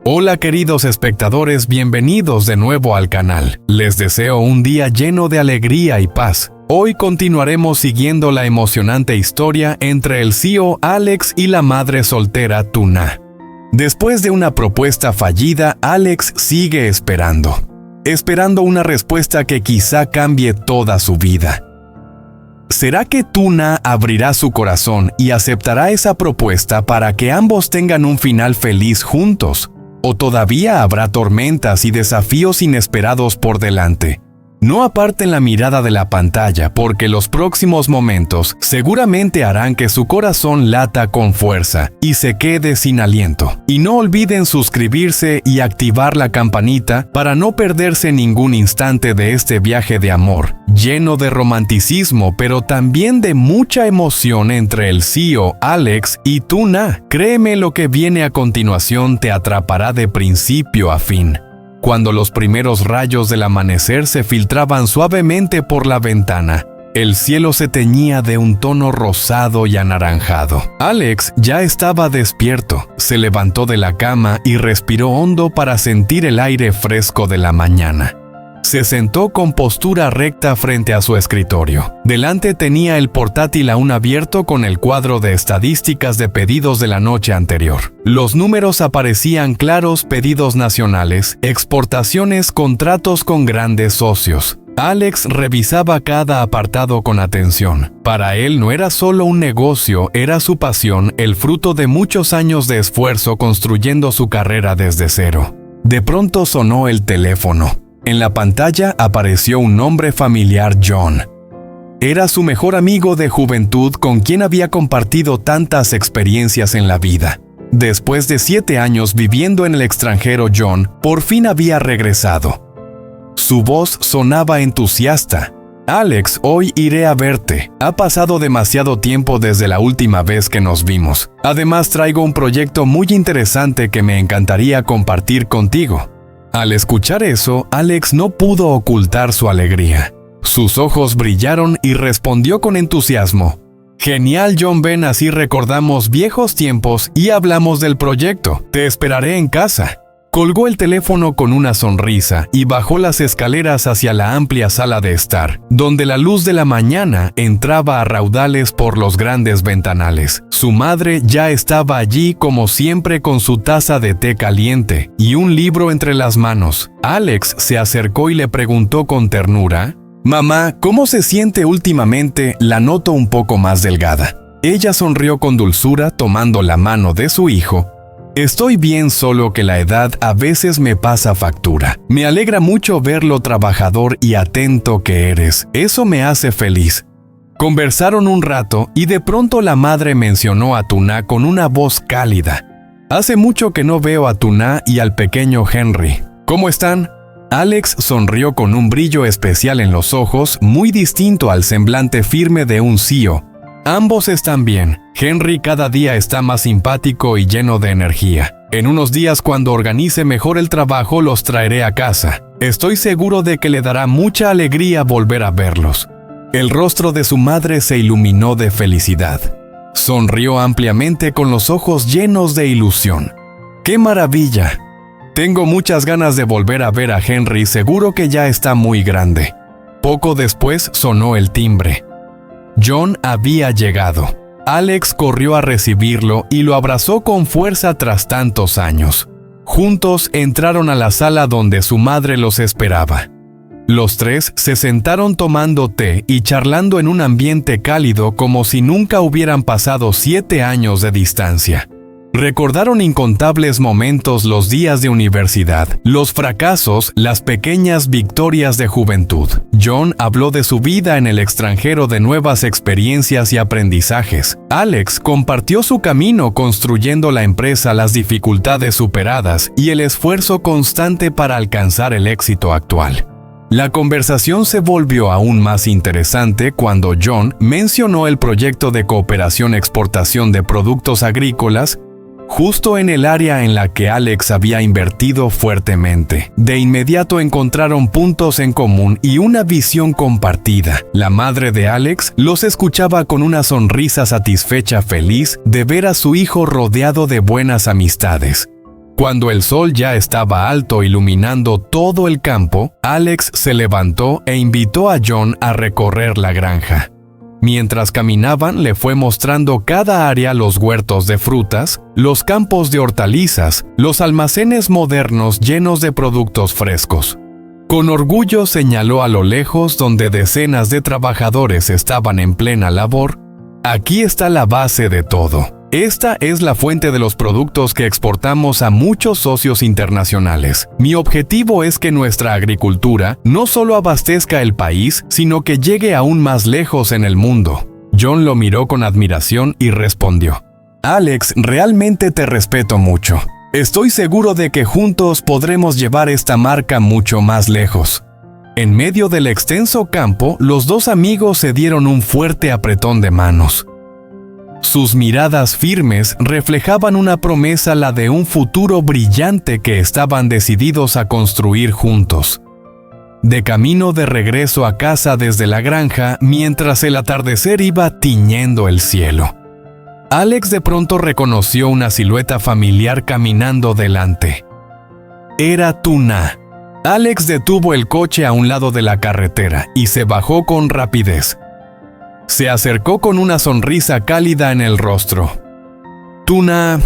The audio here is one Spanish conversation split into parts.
Hola queridos espectadores, bienvenidos de nuevo al canal. Les deseo un día lleno de alegría y paz. Hoy continuaremos siguiendo la emocionante historia entre el CEO Alex y la madre soltera Tuna. Después de una propuesta fallida, Alex sigue esperando una respuesta que quizá cambie toda su vida. ¿Será que Tuna abrirá su corazón y aceptará esa propuesta para que ambos tengan un final feliz juntos? ¿O todavía habrá tormentas y desafíos inesperados por delante? No aparten la mirada de la pantalla porque los próximos momentos seguramente harán que su corazón lata con fuerza y se quede sin aliento. Y no olviden suscribirse y activar la campanita para no perderse ningún instante de este viaje de amor, lleno de romanticismo pero también de mucha emoción entre el CEO Alex y Tuna. Créeme, lo que viene a continuación te atrapará de principio a fin. Cuando los primeros rayos del amanecer se filtraban suavemente por la ventana, el cielo se teñía de un tono rosado y anaranjado. Alex ya estaba despierto, se levantó de la cama y respiró hondo para sentir el aire fresco de la mañana. Se sentó con postura recta frente a su escritorio. Delante tenía el portátil aún abierto con el cuadro de estadísticas de pedidos de la noche anterior. Los números aparecían claros: pedidos nacionales, exportaciones, contratos con grandes socios. Alex revisaba cada apartado con atención. Para él no era solo un negocio, era su pasión, el fruto de muchos años de esfuerzo construyendo su carrera desde cero. De pronto sonó el teléfono. En la pantalla apareció un nombre familiar: John. Era su mejor amigo de juventud con quien había compartido tantas experiencias en la vida. Después de 7 años viviendo en el extranjero, John por fin había regresado. Su voz sonaba entusiasta. Alex, hoy iré a verte. Ha pasado demasiado tiempo desde la última vez que nos vimos. Además, traigo un proyecto muy interesante que me encantaría compartir contigo. Al escuchar eso, Alex no pudo ocultar su alegría. Sus ojos brillaron y respondió con entusiasmo: «Genial, John, ven, así recordamos viejos tiempos y hablamos del proyecto. Te esperaré en casa». Colgó el teléfono con una sonrisa y bajó las escaleras hacia la amplia sala de estar, donde la luz de la mañana entraba a raudales por los grandes ventanales. Su madre ya estaba allí como siempre con su taza de té caliente y un libro entre las manos. Alex se acercó y le preguntó con ternura: «Mamá, ¿cómo se siente últimamente? La noto un poco más delgada». Ella sonrió con dulzura tomando la mano de su hijo. «Estoy bien, solo que la edad a veces me pasa factura. Me alegra mucho ver lo trabajador y atento que eres. Eso me hace feliz». Conversaron un rato y de pronto la madre mencionó a Tuna con una voz cálida. «Hace mucho que no veo a Tuna y al pequeño Henry. ¿Cómo están?» Alex sonrió con un brillo especial en los ojos, muy distinto al semblante firme de un CEO. «Ambos están bien. Henry cada día está más simpático y lleno de energía. En unos días, cuando organice mejor el trabajo, los traeré a casa. Estoy seguro de que le dará mucha alegría volver a verlos». El rostro de su madre se iluminó de felicidad. Sonrió ampliamente con los ojos llenos de ilusión. «¡Qué maravilla! Tengo muchas ganas de volver a ver a Henry, seguro que ya está muy grande». Poco después sonó el timbre. John había llegado. Alex corrió a recibirlo y lo abrazó con fuerza tras tantos años. Juntos entraron a la sala donde su madre los esperaba. Los tres se sentaron tomando té y charlando en un ambiente cálido como si nunca hubieran pasado 7 años de distancia. Recordaron incontables momentos, los días de universidad, los fracasos, las pequeñas victorias de juventud. John habló de su vida en el extranjero, de nuevas experiencias y aprendizajes. Alex compartió su camino construyendo la empresa, las dificultades superadas y el esfuerzo constante para alcanzar el éxito actual. La conversación se volvió aún más interesante cuando John mencionó el proyecto de cooperación-exportación de productos agrícolas, justo en el área en la que Alex había invertido fuertemente. De inmediato encontraron puntos en común y una visión compartida. La madre de Alex los escuchaba con una sonrisa satisfecha, feliz de ver a su hijo rodeado de buenas amistades. Cuando el sol ya estaba alto iluminando todo el campo, Alex se levantó e invitó a John a recorrer la granja. Mientras caminaban, le fue mostrando cada área: los huertos de frutas, los campos de hortalizas, los almacenes modernos llenos de productos frescos. Con orgullo señaló a lo lejos, donde decenas de trabajadores estaban en plena labor. Aquí está la base de todo. Esta es la fuente de los productos que exportamos a muchos socios internacionales. Mi objetivo es que nuestra agricultura no solo abastezca el país, sino que llegue aún más lejos en el mundo. John lo miró con admiración y respondió: Alex, realmente te respeto mucho. Estoy seguro de que juntos podremos llevar esta marca mucho más lejos. En medio del extenso campo, los dos amigos se dieron un fuerte apretón de manos. Sus miradas firmes reflejaban una promesa, la de un futuro brillante que estaban decididos a construir juntos. De camino de regreso a casa desde la granja, mientras el atardecer iba tiñendo el cielo, Alex de pronto reconoció una silueta familiar caminando delante. Era Tuna. Alex detuvo el coche a un lado de la carretera y se bajó con rapidez. Se acercó con una sonrisa cálida en el rostro. Tuna,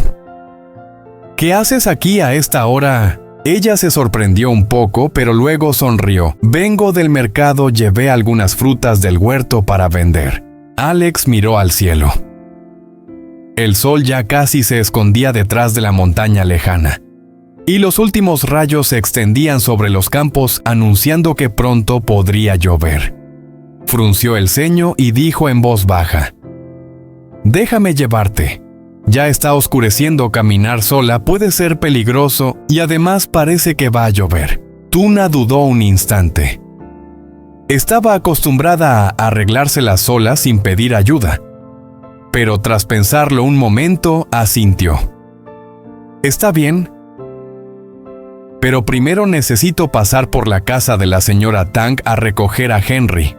¿qué haces aquí a esta hora? Ella se sorprendió un poco, pero luego sonrió. Vengo del mercado, llevé algunas frutas del huerto para vender. Alex miró al cielo. El sol ya casi se escondía detrás de la montaña lejana, y los últimos rayos se extendían sobre los campos, anunciando que pronto podría llover. Frunció el ceño y dijo en voz baja: Déjame llevarte. Ya está oscureciendo, caminar sola puede ser peligroso y además parece que va a llover. Tuna dudó un instante. Estaba acostumbrada a arreglársela sola sin pedir ayuda, pero tras pensarlo un momento, asintió. Está bien, pero primero necesito pasar por la casa de la señora Tang a recoger a Henry.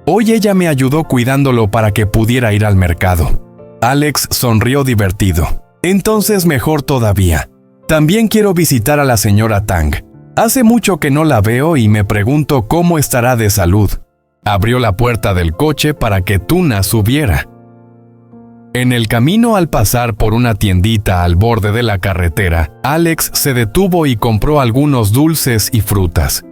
Hoy ella me ayudó cuidándolo para que pudiera ir al mercado. Alex sonrió divertido. Entonces mejor todavía. También quiero visitar a la señora Tang. Hace mucho que no la veo y me pregunto cómo estará de salud. Abrió la puerta del coche para que Tuna subiera. En el camino, al pasar por una tiendita al borde de la carretera, Alex se detuvo y compró algunos dulces y frutas.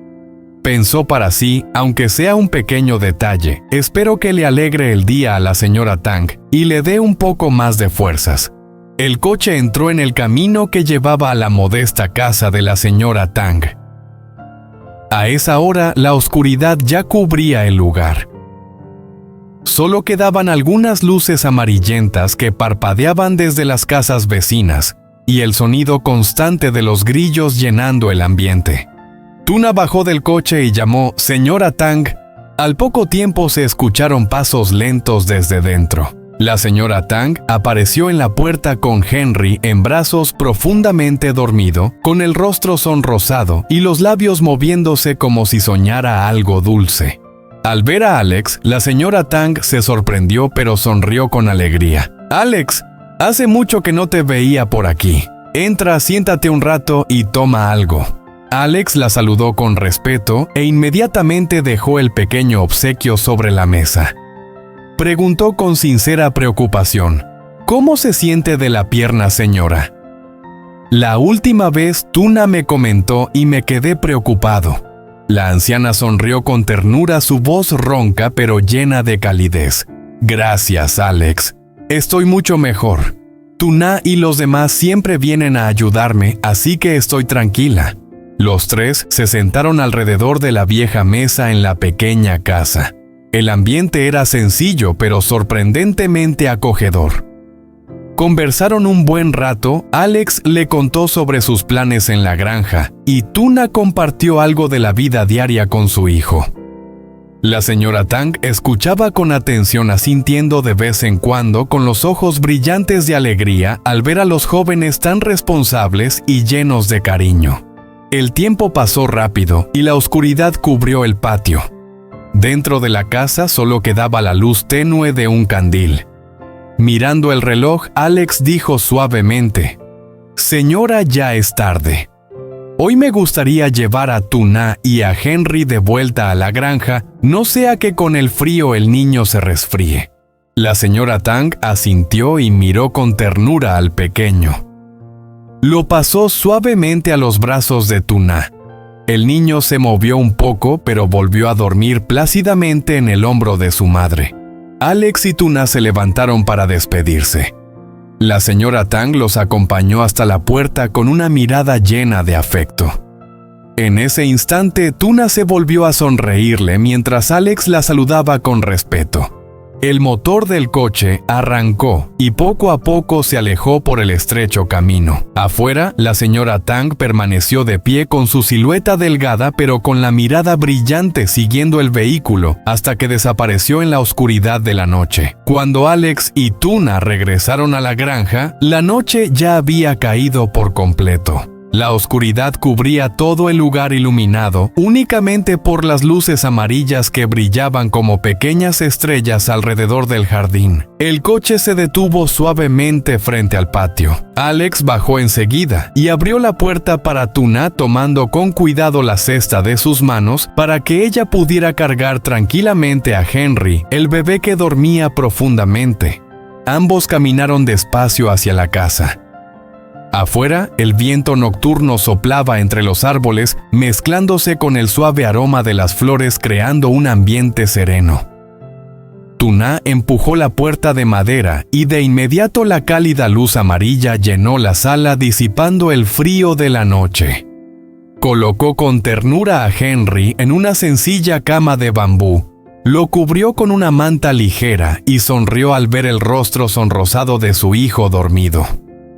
Pensó para sí: aunque sea un pequeño detalle, espero que le alegre el día a la señora Tang y le dé un poco más de fuerzas. El coche entró en el camino que llevaba a la modesta casa de la señora Tang. A esa hora, la oscuridad ya cubría el lugar. Solo quedaban algunas luces amarillentas que parpadeaban desde las casas vecinas, y el sonido constante de los grillos llenando el ambiente. Tuna bajó del coche y llamó: «Señora Tang». Al poco tiempo se escucharon pasos lentos desde dentro. La señora Tang apareció en la puerta con Henry en brazos, profundamente dormido, con el rostro sonrosado y los labios moviéndose como si soñara algo dulce. Al ver a Alex, la señora Tang se sorprendió, pero sonrió con alegría. «Alex, hace mucho que no te veía por aquí. Entra, siéntate un rato y toma algo». Alex la saludó con respeto e inmediatamente dejó el pequeño obsequio sobre la mesa. Preguntó con sincera preocupación: «¿Cómo se siente de la pierna, señora?». «La última vez Tuna me comentó y me quedé preocupado». La anciana sonrió con ternura, su voz ronca pero llena de calidez. «Gracias, Alex. Estoy mucho mejor. Tuna y los demás siempre vienen a ayudarme, así que estoy tranquila». Los tres se sentaron alrededor de la vieja mesa en la pequeña casa. El ambiente era sencillo, pero sorprendentemente acogedor. Conversaron un buen rato. Alex le contó sobre sus planes en la granja, y Tuna compartió algo de la vida diaria con su hijo. La señora Tang escuchaba con atención, asintiendo de vez en cuando con los ojos brillantes de alegría al ver a los jóvenes tan responsables y llenos de cariño. El tiempo pasó rápido y la oscuridad cubrió el patio. Dentro de la casa solo quedaba la luz tenue de un candil. Mirando el reloj, Alex dijo suavemente: Señora, ya es tarde. Hoy me gustaría llevar a Tuna y a Henry de vuelta a la granja, no sea que con el frío el niño se resfríe. La señora Tang asintió y miró con ternura al pequeño. Lo pasó suavemente a los brazos de Tuna. El niño se movió un poco, pero volvió a dormir plácidamente en el hombro de su madre. Alex y Tuna se levantaron para despedirse. La señora Tang los acompañó hasta la puerta con una mirada llena de afecto. En ese instante, Tuna se volvió a sonreírle mientras Alex la saludaba con respeto. El motor del coche arrancó y poco a poco se alejó por el estrecho camino. Afuera, la señora Tang permaneció de pie con su silueta delgada pero con la mirada brillante siguiendo el vehículo hasta que desapareció en la oscuridad de la noche. Cuando Alex y Tuna regresaron a la granja, la noche ya había caído por completo. La oscuridad cubría todo el lugar iluminado únicamente por las luces amarillas que brillaban como pequeñas estrellas alrededor del jardín. El coche se detuvo suavemente frente al patio. Alex bajó enseguida y abrió la puerta para Tuna tomando con cuidado la cesta de sus manos para que ella pudiera cargar tranquilamente a Henry, el bebé que dormía profundamente. Ambos caminaron despacio hacia la casa. Afuera, el viento nocturno soplaba entre los árboles, mezclándose con el suave aroma de las flores creando un ambiente sereno. Tuna empujó la puerta de madera y de inmediato la cálida luz amarilla llenó la sala disipando el frío de la noche. Colocó con ternura a Henry en una sencilla cama de bambú. Lo cubrió con una manta ligera y sonrió al ver el rostro sonrosado de su hijo dormido.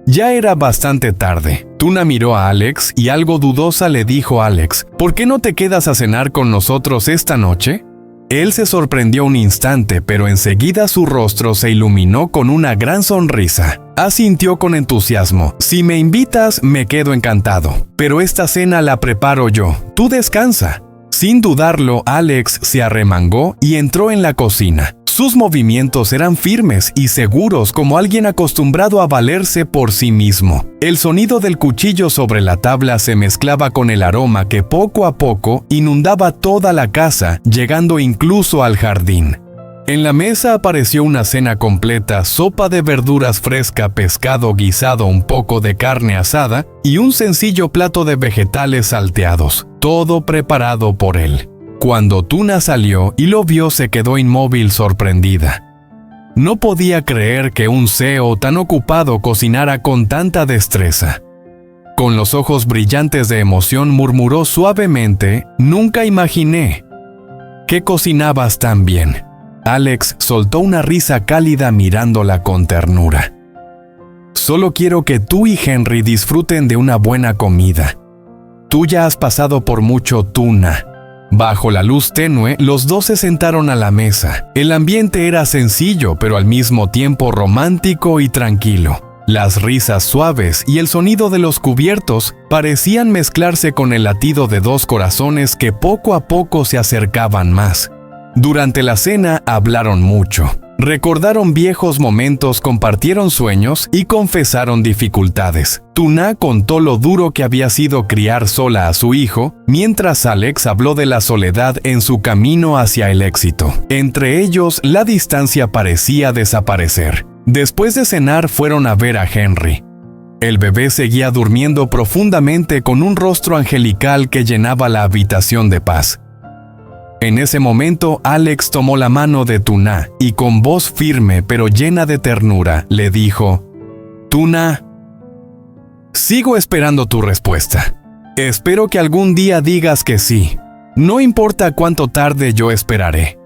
Ya era bastante tarde. Tuna miró a Alex y algo dudosa le dijo a Alex, ¿por qué no te quedas a cenar con nosotros esta noche? Él se sorprendió un instante, pero enseguida su rostro se iluminó con una gran sonrisa. Asintió con entusiasmo. Si me invitas, me quedo encantado. Pero esta cena la preparo yo. Tú descansa. Sin dudarlo, Alex se arremangó y entró en la cocina. Sus movimientos eran firmes y seguros como alguien acostumbrado a valerse por sí mismo. El sonido del cuchillo sobre la tabla se mezclaba con el aroma que poco a poco inundaba toda la casa, llegando incluso al jardín. En la mesa apareció una cena completa, sopa de verduras fresca, pescado guisado, un poco de carne asada y un sencillo plato de vegetales salteados, todo preparado por él. Cuando Tuna salió y lo vio, se quedó inmóvil sorprendida. No podía creer que un CEO tan ocupado cocinara con tanta destreza. Con los ojos brillantes de emoción murmuró suavemente, «Nunca imaginé que cocinabas tan bien». Alex soltó una risa cálida mirándola con ternura. «Solo quiero que tú y Henry disfruten de una buena comida. Tú ya has pasado por mucho, Tuna». Bajo la luz tenue, los dos se sentaron a la mesa. El ambiente era sencillo, pero al mismo tiempo romántico y tranquilo. Las risas suaves y el sonido de los cubiertos parecían mezclarse con el latido de dos corazones que poco a poco se acercaban más. Durante la cena hablaron mucho. Recordaron viejos momentos, compartieron sueños y confesaron dificultades. Tuna contó lo duro que había sido criar sola a su hijo, mientras Alex habló de la soledad en su camino hacia el éxito. Entre ellos, la distancia parecía desaparecer. Después de cenar, fueron a ver a Henry. El bebé seguía durmiendo profundamente con un rostro angelical que llenaba la habitación de paz. En ese momento, Alex tomó la mano de Tuna y con voz firme pero llena de ternura, le dijo, «Tuna, sigo esperando tu respuesta. Espero que algún día digas que sí. No importa cuánto tarde, yo esperaré.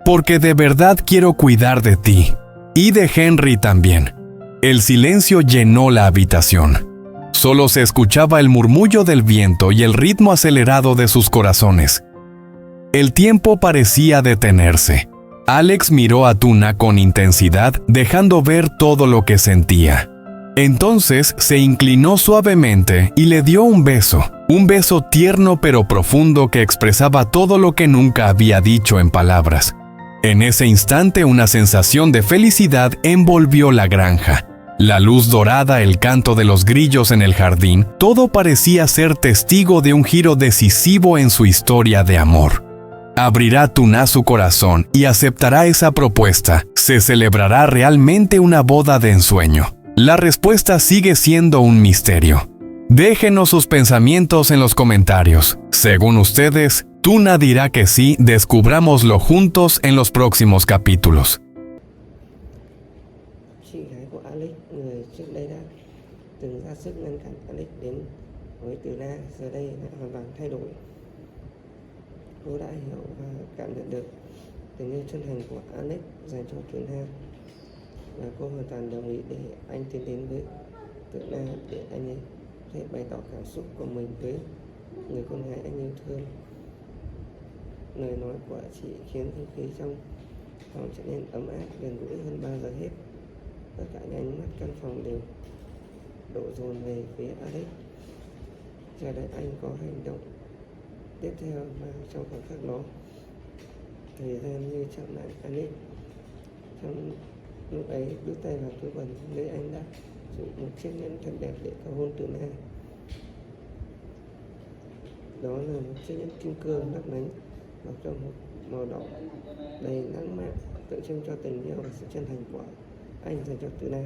Porque de verdad quiero cuidar de ti. Y de Henry también». El silencio llenó la habitación. Solo se escuchaba el murmullo del viento y el ritmo acelerado de sus corazones. El tiempo parecía detenerse. Alex miró a Tuna con intensidad, dejando ver todo lo que sentía. Entonces se inclinó suavemente y le dio un beso tierno pero profundo que expresaba todo lo que nunca había dicho en palabras. En ese instante una sensación de felicidad envolvió la granja. La luz dorada, el canto de los grillos en el jardín, todo parecía ser testigo de un giro decisivo en su historia de amor. ¿Abrirá Tuna su corazón y aceptará esa propuesta? ¿Se celebrará realmente una boda de ensueño? La respuesta sigue siendo un misterio. Déjenos sus pensamientos en los comentarios. Según ustedes, Tuna dirá que sí, descubrámoslo juntos en los próximos capítulos. Chị gái của Alex, người trước đây đã từng ra sức ngăn cản Alex đến với Từ Na, giờ đây đã hoàn toàn thay đổi. Cô đã hiểu và cảm nhận được tình yêu chân thành của Alex dành cho Từ Na, và cô hoàn toàn đồng ý để anh tiến đến với Từ Na, để anh ấy thể bày tỏ cảm xúc của mình với người con gái anh yêu thương. Lời nói của chị khiến không khí trong phòng trở nên ấm áp, gần gũi hơn bao giờ hết. Tất cả những ánh mắt căn phòng đều đổ dồn về phía Alex, chờ đợi anh có hành động tiếp theo. Và trong khoảnh khắc đó, thời gian như chậm lại Alex. Trong lúc ấy, đút tay vào túi quần, nơi anh đã dùng một chiếc nhẫn thật đẹp để cầu hôn Từ Na. Đó là một chiếc nhẫn kim cương lấp lánh bọc trong một màu đỏ đầy lãng mạn, tượng trưng cho tình yêu và sự chân thành của anh dành cho Từ Na.